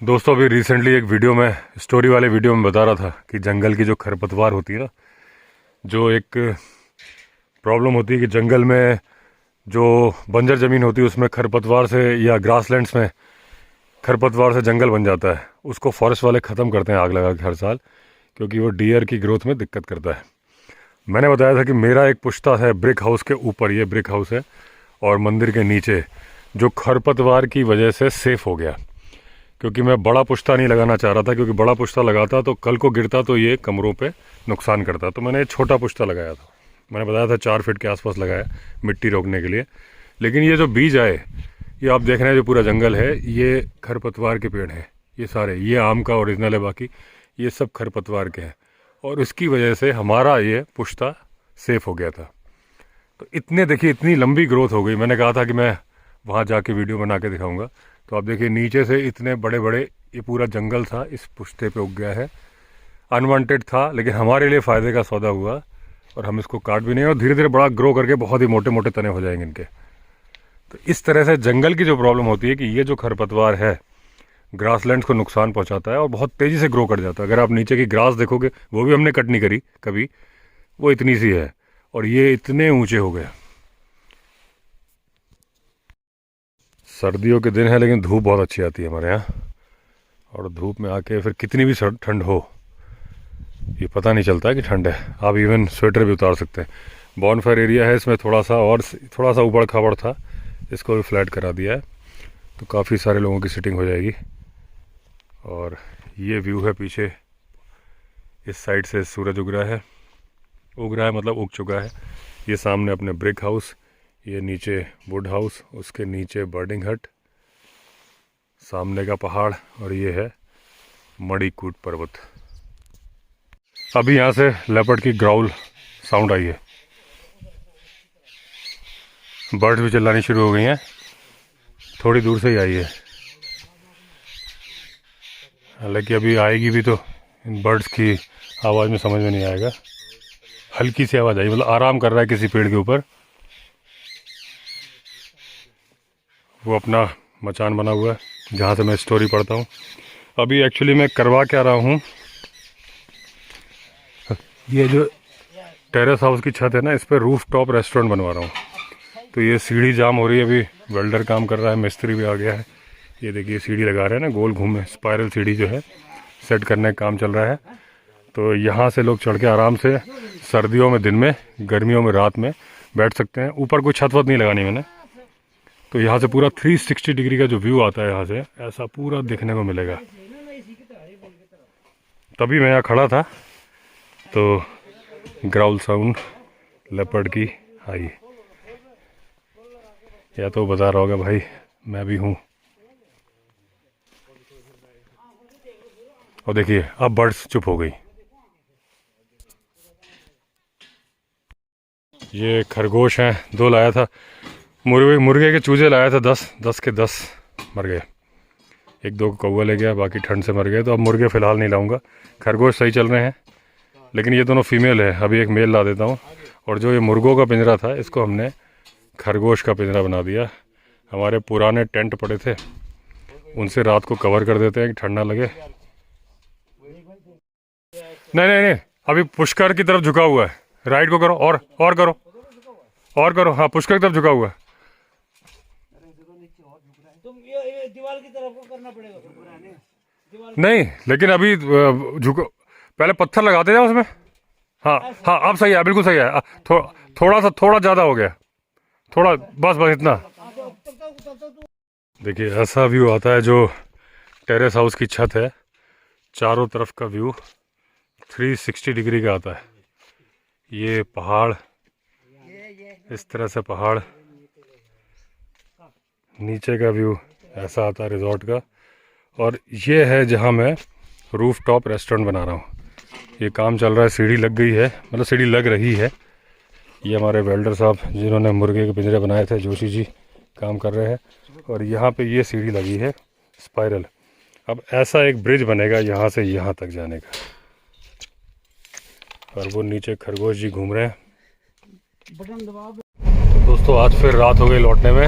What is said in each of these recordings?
दोस्तों अभी रिसेंटली एक वीडियो में स्टोरी वाले वीडियो में बता रहा था कि जंगल की जो खरपतवार होती है ना, जो एक प्रॉब्लम होती है कि जंगल में जो बंजर ज़मीन होती है उसमें खरपतवार से या ग्रासलैंड्स में खरपतवार से जंगल बन जाता है। उसको फॉरेस्ट वाले ख़त्म करते हैं आग लगा के हर साल, क्योंकि वो डियर की ग्रोथ में दिक्कत करता है। मैंने बताया था कि मेरा एक पुश्ता है ब्रिक हाउस के ऊपर, ये ब्रिक हाउस है और मंदिर के नीचे, जो खरपतवार की वजह से सेफ़ हो गया। क्योंकि मैं बड़ा पुश्ता नहीं लगाना चाह रहा था, क्योंकि बड़ा पुश्ता लगाता तो कल को गिरता तो ये कमरों पे नुकसान करता। तो मैंने छोटा पुश्ता लगाया था, मैंने बताया था 4 फीट के आसपास लगाया मिट्टी रोकने के लिए। लेकिन ये जो बीज आए, ये आप देख रहे हैं जो पूरा जंगल है, ये खरपतवार के पेड़ हैं। ये सारे, ये आम का ओरिजिनल है, बाकी ये सब खरपतवार के हैं। और इसकी वजह से हमारा ये पुश्ता सेफ़ हो गया था। तो इतने देखिए, इतनी लंबी ग्रोथ हो गई। मैंने कहा था कि मैं वहाँ जाके वीडियो बना के दिखाऊंगा। तो आप देखिए नीचे से इतने बड़े बड़े, ये पूरा जंगल था इस पुश्ते पे उग गया है। अनवांटेड था लेकिन हमारे लिए फ़ायदे का सौदा हुआ, और हम इसको काट भी नहीं, और धीरे धीरे बड़ा ग्रो करके बहुत ही मोटे मोटे तने हो जाएंगे इनके। तो इस तरह से जंगल की जो प्रॉब्लम होती है कि ये जो खरपतवार है ग्रासलैंड को नुकसान पहुंचाता है और बहुत तेज़ी से ग्रो कर जाता है। अगर आप नीचे की ग्रास देखोगे, वो भी हमने कट नहीं करी कभी, वो इतनी सी है और ये इतने ऊंचे हो गए। सर्दियों के दिन है लेकिन धूप बहुत अच्छी आती है हमारे यहाँ, और धूप में आके फिर कितनी भी ठंड हो ये पता नहीं चलता है कि ठंड है। आप इवन स्वेटर भी उतार सकते हैं। बॉनफायर एरिया है, इसमें थोड़ा सा उबड़ खाबड़ था, इसको भी फ्लैट करा दिया है, तो काफ़ी सारे लोगों की सिटिंग हो जाएगी। और ये व्यू है पीछे, इस साइड से सूरज उग रहा है मतलब उग चुका है। ये सामने अपने ब्रिक हाउस, ये नीचे वुड हाउस, उसके नीचे बर्डिंग हट, सामने का पहाड़, और ये है मणिकूट पर्वत। अभी यहाँ से लेपर्ड की ग्राउल साउंड आई है, बर्ड्स भी चिल्लानी शुरू हो गई हैं, थोड़ी दूर से ही आई है। हालांकि अभी आएगी भी तो इन बर्ड्स की आवाज़ में समझ में नहीं आएगा। हल्की सी आवाज़ आई, मतलब आराम कर रहा है किसी पेड़ के ऊपर, वो अपना मचान बना हुआ है जहाँ से मैं स्टोरी पढ़ता हूँ। अभी एक्चुअली मैं करवा क्या रहा हूँ, ये जो टेरेस हाउस की छत है ना, इस पर रूफ टॉप रेस्टोरेंट बनवा रहा हूँ। तो ये सीढ़ी जाम हो रही है, अभी वेल्डर काम कर रहा है, मिस्त्री भी आ गया है। ये देखिए सीढ़ी लगा रहे हैं ना, गोल घूमे स्पायरल सीढ़ी जो है सेट करने का काम चल रहा है। तो यहाँ से लोग चढ़ के आराम से सर्दियों में दिन में, गर्मियों में रात में बैठ सकते हैं। ऊपर कोई छत वत नहीं लगानी मैंने। तो यहाँ से पूरा 360 डिग्री का जो व्यू आता है यहाँ से, ऐसा पूरा देखने को मिलेगा। तभी मैं यहाँ खड़ा था तो ग्राउल साउंड लेपर्ड की आई, या तो बता रहा होगा भाई मैं भी हूँ। और देखिए अब बर्ड्स चुप हो गई। ये खरगोश हैं, 2 लाया था। मुर्गे के चूजे लाया था 10 के 10 मर गए। 1-2 कौवा ले गया, बाकी ठंड से मर गए। तो अब मुर्गे फ़िलहाल नहीं लाऊंगा, खरगोश सही चल रहे हैं। लेकिन ये दोनों फीमेल है, अभी एक मेल ला देता हूँ। और जो ये मुर्गों का पिंजरा था, इसको हमने खरगोश का पिंजरा बना दिया। हमारे पुराने टेंट पड़े थे, उनसे रात को कवर कर देते हैं कि ठंड ना लगे। नहीं, अभी पुष्कर की तरफ झुका हुआ है, राइट को करो, और करो, हाँ पुष्कर की तरफ झुका हुआ है। दीवार की तरफ को करना पड़ेगा। नहीं लेकिन अभी झुको, पहले पत्थर लगाते जाओ उसमें। हाँ अब सही है, बिल्कुल सही है। थोड़ा ज़्यादा हो गया, थोड़ा, बस इतना। देखिए ऐसा व्यू आता है जो टेरेस हाउस की छत है, चारों तरफ का व्यू 360 डिग्री का आता है। ये पहाड़, इस तरह से पहाड़, नीचे का व्यू ऐसा आता है रिजॉर्ट का। और ये है जहाँ मैं रूफ टॉप रेस्टोरेंट बना रहा हूँ। ये काम चल रहा है, सीढ़ी लग गई है, मतलब सीढ़ी लग रही है। ये हमारे वेल्डर साहब जिन्होंने मुर्गे के पिंजरे बनाए थे, जोशी जी, काम कर रहे हैं। और यहाँ पे ये सीढ़ी लगी है स्पाइरल। अब ऐसा एक ब्रिज बनेगा यहाँ से यहाँ तक जाने का। और वो नीचे खरगोश जी घूम रहे हैं। दोस्तों आज फिर रात हो गई लौटने में।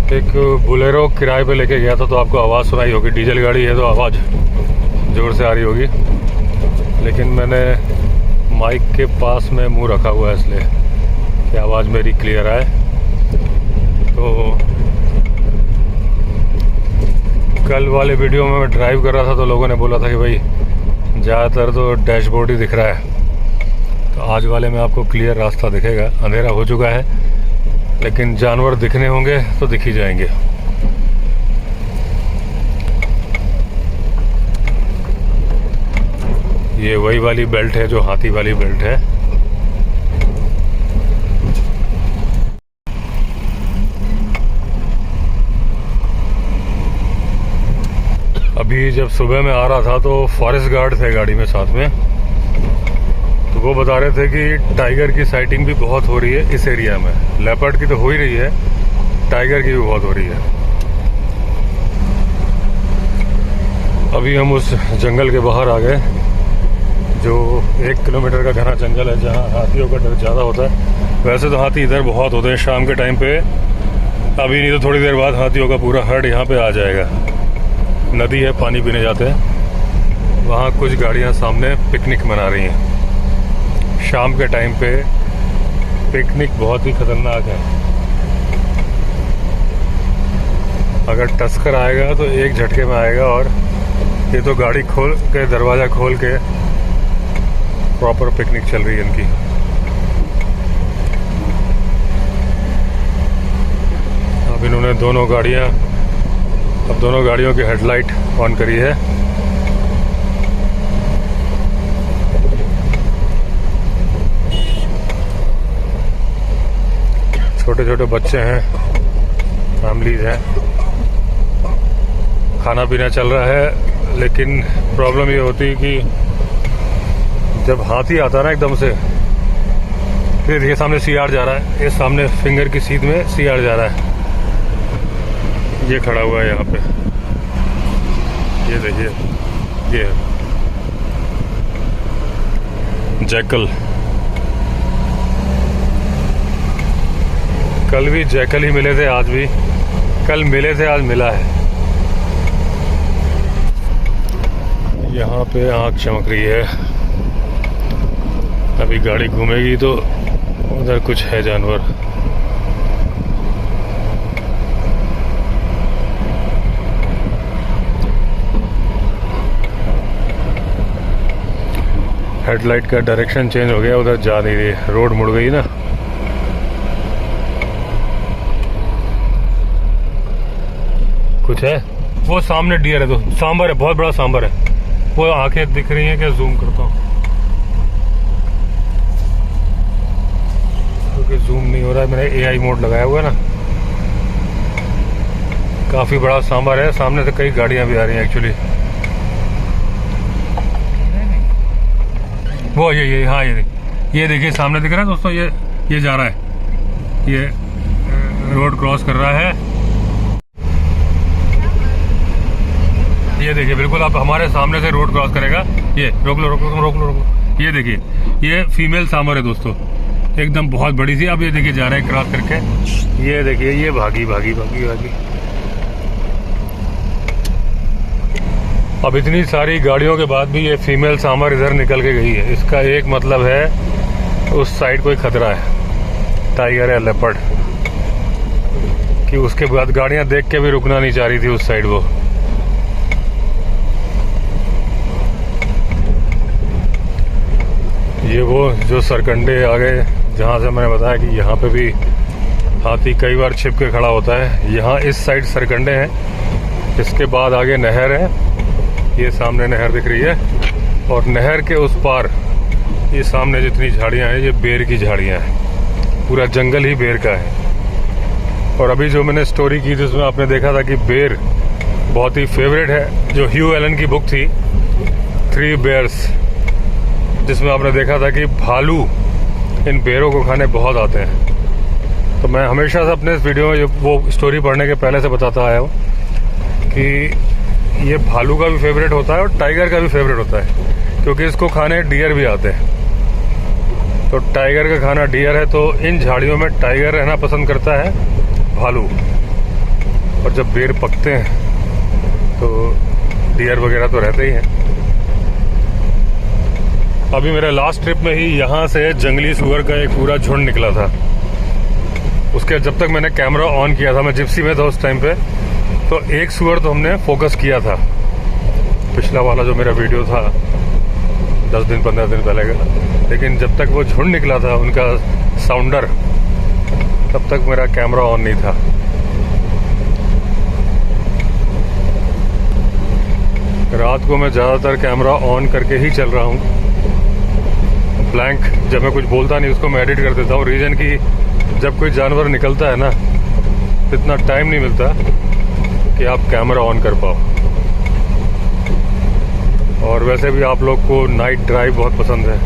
एक बोलेरो किराए पे लेके गया था तो आपको आवाज़ सुनाई होगी। डीजल गाड़ी है तो आवाज़ ज़ोर से आ रही होगी, लेकिन मैंने माइक के पास में मुंह रखा हुआ है इसलिए कि आवाज़ मेरी क्लियर आए। तो कल वाले वीडियो में मैं ड्राइव कर रहा था तो लोगों ने बोला था कि भाई ज़्यादातर तो डैशबोर्ड ही दिख रहा है, तो आज वाले में आपको क्लियर रास्ता दिखेगा। अंधेरा हो चुका है लेकिन जानवर दिखने होंगे तो दिख ही जाएंगे। ये वही वाली बेल्ट है जो हाथी वाली बेल्ट है। अभी जब सुबह में आ रहा था तो फॉरेस्ट गार्ड थे गाड़ी में साथ में, तो वो बता रहे थे कि टाइगर की साइटिंग भी बहुत हो रही है इस एरिया में। लेपर्ड की तो हो ही रही है, टाइगर की भी बहुत हो रही है। अभी हम उस जंगल के बाहर आ गए जो 1 किलोमीटर का घना जंगल है जहाँ हाथियों का डर ज़्यादा होता है। वैसे तो हाथी इधर बहुत होते हैं शाम के टाइम पे, अभी नहीं तो थोड़ी देर बाद हाथियों का पूरा हर्ड यहाँ पे आ जाएगा। नदी है, पानी पीने जाते हैं। वहाँ कुछ गाड़ियाँ सामने पिकनिक मना रही हैं। शाम के टाइम पे पिकनिक बहुत ही खतरनाक है। अगर टस्कर आएगा तो एक झटके में आएगा, और ये तो गाड़ी खोल के दरवाज़ा खोल के प्रॉपर पिकनिक चल रही है इनकी। अब इन्होंने दोनों गाड़ियों की हेडलाइट ऑन करी है। छोटे छोटे बच्चे हैं, फैमिलीज हैं, खाना पीना चल रहा है। लेकिन प्रॉब्लम ये होती है कि जब हाथी आता है ना एकदम से, फिर ये सामने सियार जा रहा है, ये सामने फिंगर की सीध में सियार जा रहा है, ये खड़ा हुआ है यहाँ पे, ये देखिए, ये जैकल। कल भी जैकल ही मिले थे, आज भी कल मिले थे, आज मिला है। यहाँ पे आँख चमक रही है। अभी गाड़ी घूमेगी तो उधर कुछ है जानवर। हेडलाइट का डायरेक्शन चेंज हो गया, उधर जा नहीं रही, रोड मुड़ गई ना। कुछ है, वो सामने डियर है, तो सांबर है, बहुत बड़ा सांबर है। वो आंखें दिख रही हैं, क्या जूम करता हूँ क्योंकि जूम नहीं हो रहा है, मैंने AI मोड लगाया हुआ है ना। काफी बड़ा सांबर है, सामने से कई गाड़ियां भी आ रही हैं एक्चुअली। वो ये हाँ, ये देखिए सामने दिख रहा है दोस्तों, ये जा रहा है, ये रोड क्रॉस कर रहा है। ये देखिए बिल्कुल आप हमारे सामने से रोड क्रॉस करेगा। ये रोक लो। ये देखिए, ये फीमेल सांबर है दोस्तों, एकदम बहुत बड़ी सी। अब ये देखिए जा रहा है क्रॉस करके, ये देखिए, ये भागी। अब इतनी सारी गाड़ियों के बाद भी ये फीमेल सांबर इधर निकल के गई है। इसका एक मतलब है उस साइड कोई खतरा है, टाइगर या लेपर्ड, कि उसके बाद गाड़ियां देख के भी रुकना नहीं चाह रही थी उस साइड। वो ये वो जो सरकंडे आ गए जहाँ से मैंने बताया कि यहाँ पे भी हाथी कई बार छिप के खड़ा होता है। यहाँ इस साइड सरकंडे हैं, इसके बाद आगे नहर है, ये सामने नहर दिख रही है, और नहर के उस पार ये सामने जितनी झाड़ियाँ हैं ये बेर की झाड़ियाँ हैं। पूरा जंगल ही बेर का है। और अभी जो मैंने स्टोरी की जिसमें आपने देखा था कि बेर बहुत ही फेवरेट है, जो ह्यू एलन की बुक थी 3 बेयर्स, जिसमें आपने देखा था कि भालू इन बेरों को खाने बहुत आते हैं। तो मैं हमेशा से अपने इस वीडियो में वो स्टोरी पढ़ने के पहले से बताता आया हूँ कि ये भालू का भी फेवरेट होता है और टाइगर का भी फेवरेट होता है, क्योंकि इसको खाने डियर भी आते हैं। तो टाइगर का खाना डियर है, तो इन झाड़ियों में टाइगर रहना पसंद करता है भालू। और जब बेर पकते हैं तो डियर वगैरह तो रहते ही हैं। अभी मेरे लास्ट ट्रिप में ही यहाँ से जंगली सुअर का एक पूरा झुंड निकला था। उसके जब तक मैंने कैमरा ऑन किया था, मैं जिप्सी में था उस टाइम पे, तो एक सुअर तो हमने फोकस किया था। पिछला वाला जो मेरा वीडियो था 10 दिन 15 दिन पहले का, लेकिन जब तक वो झुंड निकला था उनका साउंडर, तब तक मेरा कैमरा ऑन नहीं था। रात को मैं ज़्यादातर कैमरा ऑन करके ही चल रहा हूँ। ब्लैंक जब मैं कुछ बोलता नहीं उसको मैं एडिट कर देता हूँ। रीज़न कि जब कोई जानवर निकलता है ना, तो इतना टाइम नहीं मिलता कि आप कैमरा ऑन कर पाओ। और वैसे भी आप लोग को नाइट ड्राइव बहुत पसंद है,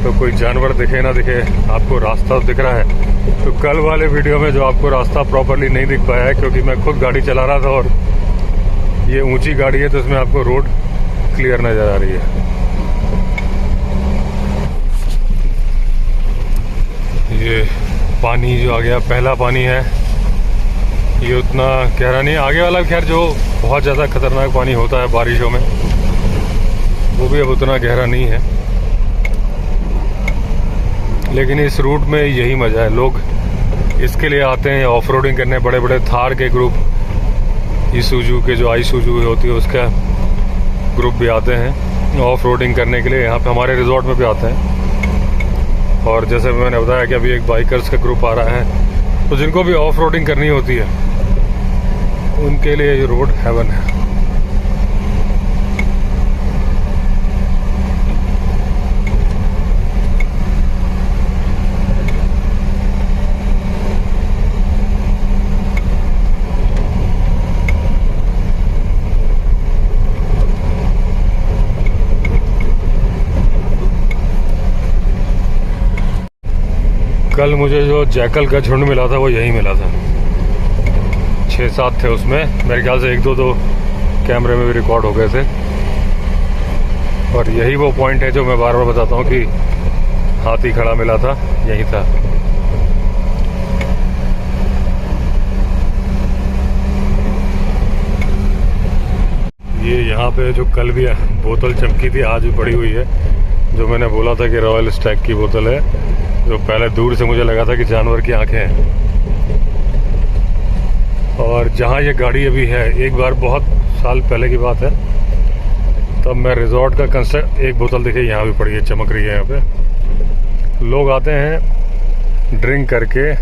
तो कोई जानवर दिखे ना दिखे, आपको रास्ता दिख रहा है। तो कल वाले वीडियो में जो आपको रास्ता प्रॉपरली नहीं दिख पाया है, क्योंकि मैं खुद गाड़ी चला रहा था और ये ऊंची गाड़ी है, तो इसमें आपको रोड क्लियर नज़र आ रही है। ये पानी जो आ गया, पहला पानी है, ये उतना गहरा नहीं। आगे वाला खैर जो बहुत ज़्यादा खतरनाक पानी होता है बारिशों में, वो भी अब उतना गहरा नहीं है। लेकिन इस रूट में यही मज़ा है, लोग इसके लिए आते हैं ऑफ रोडिंग करने। बड़े बड़े थार के ग्रुप, ईसुजू के जो आईसुजू होती है उसका ग्रुप भी आते हैं ऑफ रोडिंग करने के लिए। यहाँ पे हमारे रिजॉर्ट में भी आते हैं। और जैसे मैंने बताया कि अभी एक बाइकर्स का ग्रुप आ रहा है, तो जिनको भी ऑफ रोडिंग करनी होती है उनके लिए ये रोड हेवन है। कल मुझे जो जैकल का झुंड मिला था वो यही मिला था। 6-7 थे उसमें, मेरे ख्याल से 1-2 तो कैमरे में भी रिकॉर्ड हो गए थे। और यही वो पॉइंट है जो मैं बार बार बताता हूँ कि हाथी खड़ा मिला था, यही था। ये यहाँ पे जो कल भी बोतल चमकी थी, आज भी पड़ी हुई है, जो मैंने बोला था कि रॉयल स्टैग की बोतल है, जो पहले दूर से मुझे लगा था कि जानवर की आंखें हैं। और जहाँ ये गाड़ी अभी है, एक बार बहुत साल पहले की बात है, तब मैं रिजॉर्ट का कंस्ट्रक्ट, एक बोतल देखिए यहाँ भी पड़ी है, चमक रही है। यहाँ पे लोग आते हैं, ड्रिंक करके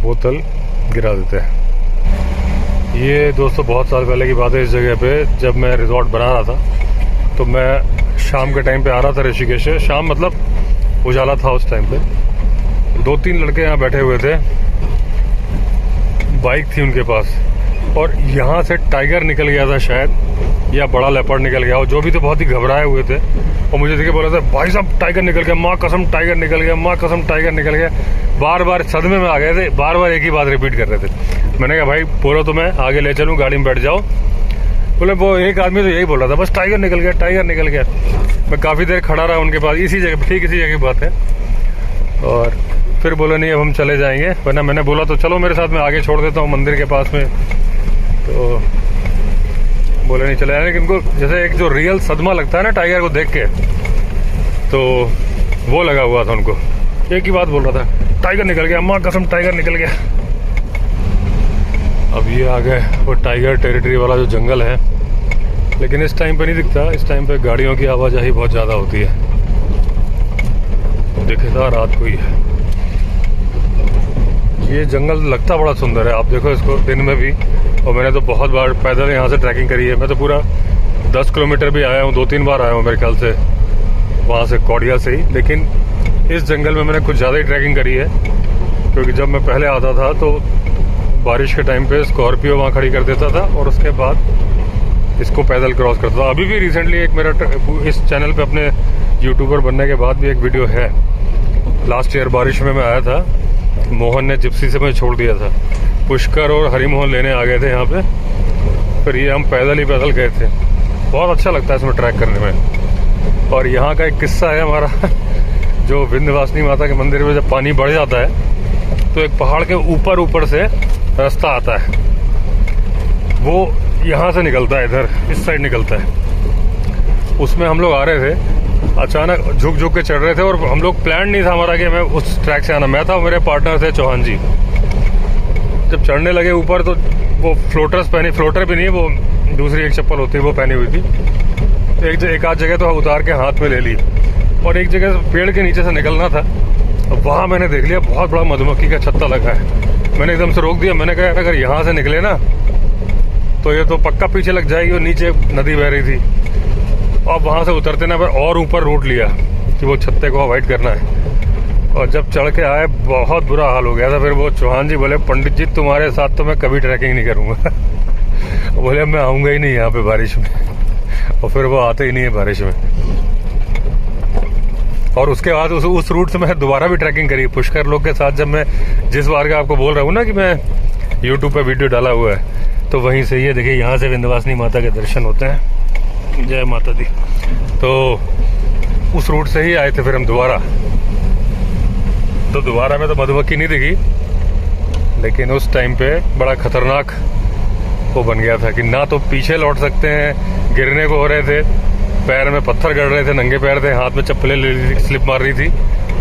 बोतल गिरा देते हैं। ये दोस्तों बहुत साल पहले की बात है। इस जगह पे जब मैं रिजॉर्ट बना रहा था, तो मैं शाम के टाइम पे आ रहा था ऋषिकेश से। शाम मतलब उजाला था उस टाइम पे। 2-3 लड़के यहाँ बैठे हुए थे, बाइक थी उनके पास, और यहाँ से टाइगर निकल गया था शायद, या बड़ा लेपर्ड निकल गया, और जो भी थे बहुत ही घबराए हुए थे। और मुझे देखे बोला था, भाई साहब टाइगर निकल गया, माँ कसम टाइगर निकल गया, माँ कसम टाइगर निकल गया। बार बार सदमे में आ गए थे, बार बार एक ही बात रिपीट कर रहे थे। मैंने कहा भाई बोलो तो मैं आगे ले चलूँ, गाड़ी में बैठ जाओ। बोले वो एक आदमी तो यही बोल रहा था, बस टाइगर निकल गया, टाइगर निकल गया। मैं काफ़ी देर खड़ा रहा उनके पास, इसी जगह, ठीक इसी जगह की बात है। और फिर बोला नहीं अब हम चले जाएंगे, वरना मैंने बोला तो चलो मेरे साथ, मैं आगे छोड़ देता हूँ मंदिर के पास में। तो बोले नहीं चले जाएंगे। इनको जैसे एक जो रियल सदमा लगता है ना टाइगर को देख के, तो वो लगा हुआ था उनको। एक ही बात बोल रहा था, टाइगर निकल गया, माँ कसम टाइगर निकल गया। अब ये आ गए वो टाइगर टेरिटरी वाला जो जंगल है, लेकिन इस टाइम पे नहीं दिखता। इस टाइम पे गाड़ियों की आवाजाही बहुत ज़्यादा होती है, दिखेगा रात को ही है। ये जंगल लगता बड़ा सुंदर है, आप देखो इसको दिन में भी। और मैंने तो बहुत बार पैदल यहाँ से ट्रैकिंग करी है। मैं तो पूरा 10 किलोमीटर भी आया हूँ, 2-3 बार आया हूँ मेरे ख्याल से, वहाँ से कौड़िया से ही। लेकिन इस जंगल में मैंने कुछ ज़्यादा ही ट्रैकिंग करी है, क्योंकि जब मैं पहले आता था तो बारिश के टाइम पे स्कॉर्पियो वहाँ खड़ी कर देता था, और उसके बाद इसको पैदल क्रॉस करता था। अभी भी रिसेंटली एक मेरा इस चैनल पे अपने यूट्यूबर बनने के बाद भी एक वीडियो है। लास्ट ईयर बारिश में मैं आया था, मोहन ने जिप्सी से मुझे छोड़ दिया था। पुष्कर और हरिमोहन लेने आ गए थे यहाँ पे, फिर ये हम पैदल ही पैदल गए थे। बहुत अच्छा लगता है इसमें ट्रैक करने में। और यहाँ का एक किस्सा है हमारा जो विंध्यवासिनी माता के मंदिर में जब पानी बढ़ जाता है, तो एक पहाड़ के ऊपर से रास्ता आता है, वो यहाँ से निकलता है, इधर इस साइड निकलता है। उसमें हम लोग आ रहे थे, अचानक झुक झुक के चढ़ रहे थे और हम लोग प्लान नहीं था हमारा कि मैं उस ट्रैक से आना। मैं था, मेरे पार्टनर थे चौहान जी। जब चढ़ने लगे ऊपर तो वो फ्लोटर भी नहीं, वो दूसरी एक चप्पल होती है वो पहनी हुई थी। एक आध जगह तो उतार के हाथ में ले ली और एक जगह पेड़ के नीचे से निकलना था। वहाँ मैंने देख लिया बहुत बड़ा मधुमक्खी का छत्ता लगा है। मैंने एकदम से रोक दिया। मैंने कहा अगर यहाँ से निकले ना तो ये तो पक्का पीछे लग जाएगी। और नीचे नदी बह रही थी और वहाँ से उतरते ना और ऊपर रूट लिया कि वो छत्ते को अवॉइड करना है। और जब चढ़ के आए बहुत बुरा हाल हो गया था। फिर वो चौहान जी बोले पंडित जी तुम्हारे साथ तो मैं कभी ट्रैकिंग नहीं करूँगा। बोले मैं आऊँगा ही नहीं यहाँ पे बारिश में। और फिर वो आते ही नहीं है बारिश में। और उसके बाद उस रूट से मैं दोबारा भी ट्रैकिंग करी पुष्कर लोग के साथ। जब मैं जिस बार का आपको बोल रहा हूँ ना कि मैं यूट्यूब पे वीडियो डाला हुआ है, तो वहीं से ये देखिए यहाँ से विंध्यवासिनी माता के दर्शन होते हैं। जय माता दी। तो उस रूट से ही आए थे फिर हम दोबारा। तो दोबारा में तो मधुमक्खी नहीं दिखी, लेकिन उस टाइम पे बड़ा खतरनाक वो बन गया था कि ना तो पीछे लौट सकते हैं, गिरने को हो रहे थे, पैर में पत्थर गड़ रहे थे, नंगे पैर थे, हाथ में चप्पलें ले ली, स्लिप मार रही थी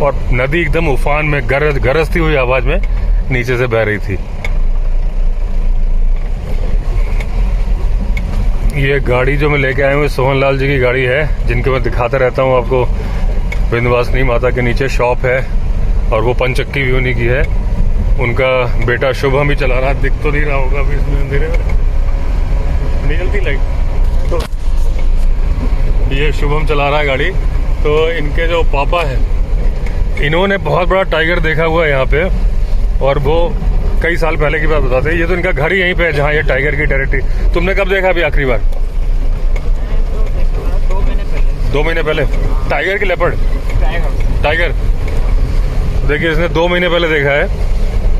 और नदी एकदम उफान में गरजती हुई आवाज में नीचे से बह रही थी। ये गाड़ी जो मैं लेके आया हूँ सोहन लाल जी की गाड़ी है, जिनके मैं दिखाता रहता हूँ आपको। विंध्यवासिनी माता के नीचे शॉप है और वो पंचक्की भी उन्हीं की है। उनका बेटा शुभम भी चला रहा है, दिख तो नहीं रहा होगा अभी इसमें अंधेरे में, नहीं जलती लाइट। तो ये शुभम चला रहा है गाड़ी। तो इनके जो पापा है, इन्होंने बहुत बड़ा टाइगर देखा हुआ है यहाँ पे, और वो कई साल पहले की बात बताते हैं। ये तो इनका घर ही यहीं पे है जहाँ ये टाइगर की टेरिटरी। तुमने कब देखा अभी आखिरी बार? 2 महीने पहले। टाइगर की लेपर्ड? टाइगर। देखिए इसने 2 महीने पहले देखा है।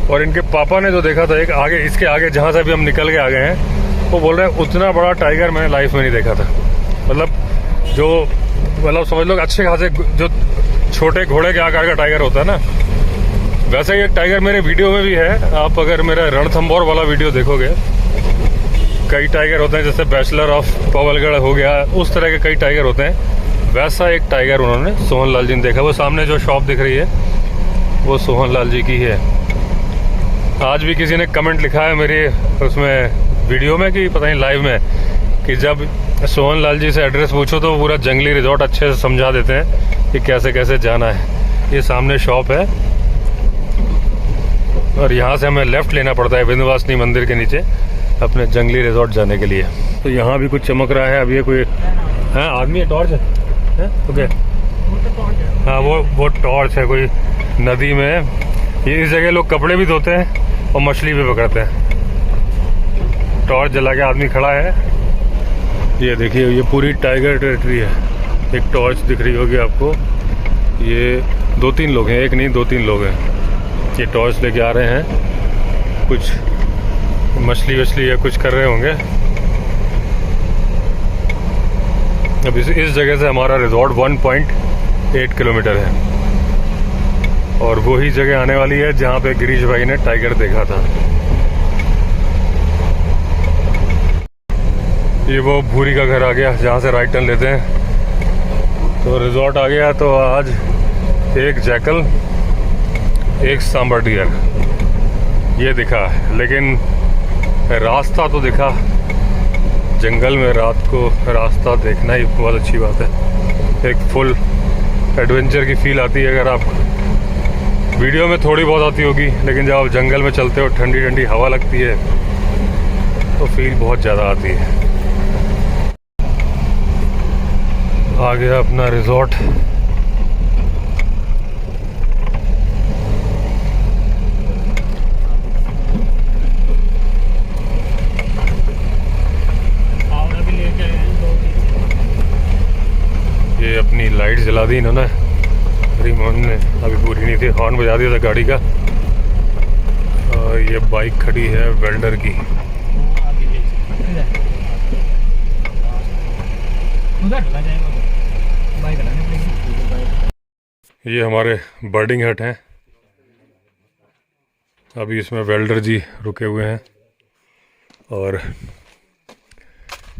और इनके पापा ने जो देखा था एक आगे, इसके आगे जहाँ से अभी हम निकल के आ गए हैं, वो बोल रहे हैं उतना बड़ा टाइगर मैंने लाइफ में नहीं देखा था। मतलब समझ लो अच्छे खासे जो छोटे घोड़े के आकार का टाइगर होता है ना, वैसे ही एक टाइगर मेरे वीडियो में भी है। आप अगर मेरा रणथंभौर वाला वीडियो देखोगे, कई टाइगर होते हैं, जैसे बैचलर ऑफ पवलगढ़ हो गया, उस तरह के कई टाइगर होते हैं। वैसा एक टाइगर उन्होंने सोहन लाल जी ने देखा। वो सामने जो शॉप दिख रही है वो सोहन लाल जी की है। आज भी किसी ने कमेंट लिखा है मेरे उसमें वीडियो में कि पता नहीं लाइव में, कि जब सोहन लाल जी से एड्रेस पूछो तो पूरा जंगली रिजॉर्ट अच्छे से समझा देते हैं कि कैसे कैसे जाना है। ये सामने शॉप है और यहाँ से हमें लेफ्ट लेना पड़ता है विंध्यवासिनी मंदिर के नीचे अपने जंगली रिजॉर्ट जाने के लिए। तो यहाँ भी कुछ चमक रहा है। अब ये कोई है आदमी है, टॉर्च है? ओके हाँ, वो टॉर्च है कोई नदी में। ये इस जगह लोग कपड़े भी धोते हैं और मछली भी पकड़ते हैं। टॉर्च जला के आदमी खड़ा है। ये देखिए ये पूरी टाइगर टेरिटरी है। एक टॉर्च दिख रही होगी आपको। ये 2-3 लोग हैं, एक नहीं 2-3 लोग हैं। ये टॉर्च लेके आ रहे हैं, कुछ मछली वछली या कुछ कर रहे होंगे। अब इस जगह से हमारा रिजॉर्ट 1.8 किलोमीटर है और वही जगह आने वाली है जहाँ पे गिरीश भाई ने टाइगर देखा था। ये वो भूरी का घर आ गया जहाँ से राइट टर्न लेते हैं तो रिजॉर्ट आ गया। तो आज एक जैकल, एक सांबर डियर ये दिखा, लेकिन रास्ता तो दिखा। जंगल में रात को रास्ता देखना ही बहुत अच्छी बात है। एक फुल एडवेंचर की फील आती है। अगर आप वीडियो में थोड़ी बहुत आती होगी, लेकिन जब आप जंगल में चलते हो, ठंडी ठंडी हवा लगती है तो फील बहुत ज़्यादा आती है। आ गया अपना रिजॉर्ट। ये अपनी लाइट जला दी इन्होंने, रिमोट ने अभी पूरी नहीं थी, हॉर्न बजा दिया था गाड़ी का। और ये बाइक खड़ी है वेल्डर की। ये हमारे बर्डिंग हट हैं। अभी इसमें वेल्डर जी रुके हुए हैं। और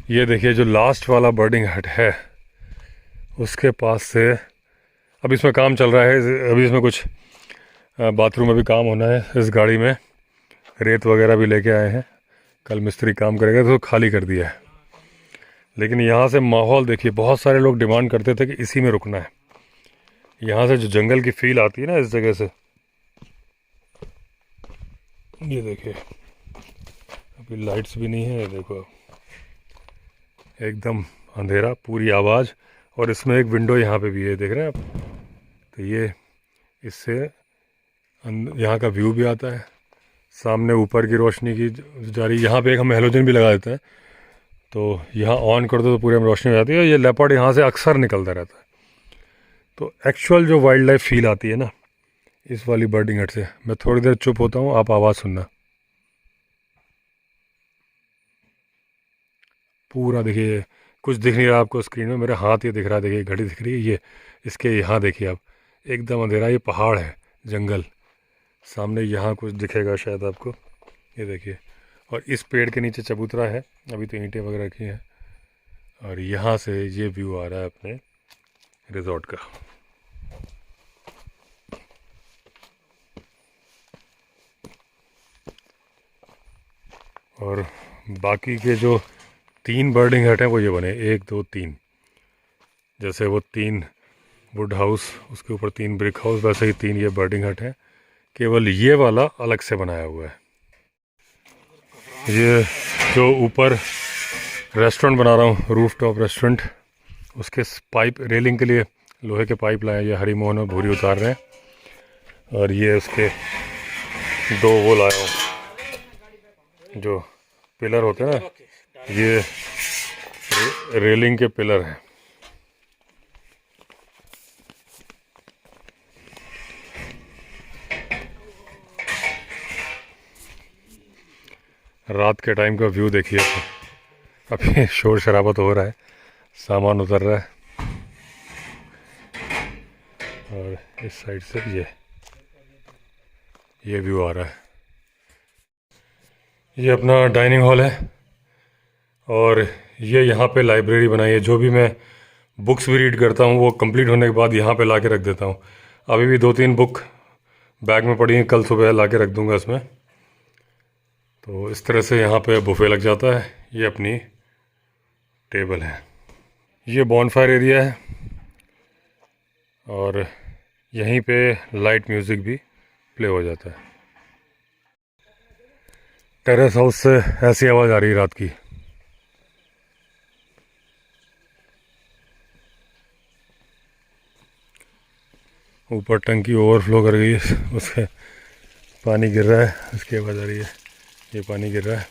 ये देखिए जो लास्ट वाला बर्डिंग हट है उसके पास से अब इसमें काम चल रहा है। अभी इसमें कुछ बाथरूम में भी काम होना है। इस गाड़ी में रेत वगैरह भी लेके आए हैं, कल मिस्त्री काम करेगा तो खाली कर दिया है। लेकिन यहाँ से माहौल देखिए, बहुत सारे लोग डिमांड करते थे कि इसी में रुकना है। यहाँ से जो जंगल की फील आती है ना इस जगह से, ये देखिए अभी लाइट्स भी नहीं है, देखो एकदम अंधेरा, पूरी आवाज़। और इसमें एक विंडो यहाँ पे भी है, देख रहे हैं आप। तो ये इससे यहाँ का व्यू भी आता है, सामने ऊपर की रोशनी की जा रही। यहाँ पे एक हम हेलोजन भी लगा देते हैं, तो यहाँ ऑन कर दो तो पूरे में रोशनी हो जाती है। ये लेपर्ड यहाँ से अक्सर निकलता रहता है। तो एक्चुअल जो वाइल्ड लाइफ फील आती है ना इस वाली बर्डिंग हट से। मैं थोड़ी देर चुप होता हूँ, आप आवाज़ सुनना। पूरा देखिए, कुछ दिख नहीं रहा आपको स्क्रीन में, मेरे हाथ ये दिख रहा है, देखिए घड़ी दिख रही है ये इसके। यहाँ देखिए आप, एकदम अंधेरा, ये पहाड़ है, जंगल सामने, यहाँ कुछ दिखेगा शायद आपको, ये देखिए। और इस पेड़ के नीचे चबूतरा है, अभी तो ईंटें वगैरह की हैं। और यहाँ से ये व्यू आ रहा है अपने रिजॉर्ट का। और बाकी के जो 3 बर्डिंग हट हैं वो ये बने, 1 2 3, जैसे वो 3 वुड हाउस, उसके ऊपर 3 ब्रिक हाउस, वैसे ही 3 ये बर्डिंग हट हैं। केवल ये वाला अलग से बनाया हुआ है। ये जो ऊपर रेस्टोरेंट बना रहा हूँ, रूफ टॉप रेस्टोरेंट, उसके पाइप रेलिंग के लिए लोहे के पाइप लाए, ये हरी मोहन और भूरी उतार रहे हैं। और ये उसके 2 वो लाया हूँ, जो पिलर होते हैं ना, ये रेलिंग के पिलर हैं। रात के टाइम का व्यू देखिए। अभी शोर शराबा तो हो रहा है, सामान उतर रहा है। और इस साइड से ये व्यू आ रहा है। ये अपना डाइनिंग हॉल है। और ये यहाँ पे लाइब्रेरी बनाई है। जो भी मैं बुक्स भी रीड करता हूँ वो कंप्लीट होने के बाद यहाँ पे ला के रख देता हूँ। अभी भी 2-3 बुक बैग में पड़ी हैं, कल सुबह ला के रख दूँगा इसमें। तो इस तरह से यहाँ पे बुफे लग जाता है। ये अपनी टेबल है। ये बॉनफायर एरिया है और यहीं पे लाइट म्यूज़िक भी प्ले हो जाता है। टेरेस हाउस से ऐसी आवाज़ आ रही है रात की। ऊपर टंकी ओवरफ्लो कर गई है, उससे पानी गिर रहा है, उसकी आवाज़ आ रही है। ये पानी गिर रहा है।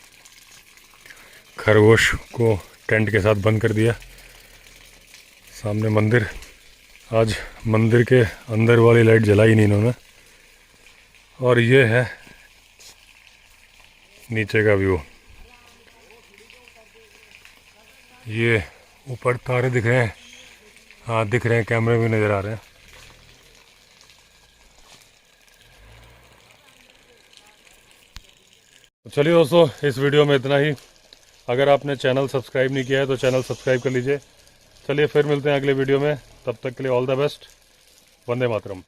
खरगोश को टेंट के साथ बंद कर दिया। सामने मंदिर, आज मंदिर के अंदर वाली लाइट जलाई नहीं इन्होंने। और ये है नीचे का व्यू। ये ऊपर तारे दिख रहे हैं, हाँ दिख रहे हैं, कैमरे भी नज़र आ रहे हैं। चलिए दोस्तों, इस वीडियो में इतना ही। अगर आपने चैनल सब्सक्राइब नहीं किया है तो चैनल सब्सक्राइब कर लीजिए। चलिए फिर मिलते हैं अगले वीडियो में, तब तक के लिए all the best. Vande Mataram.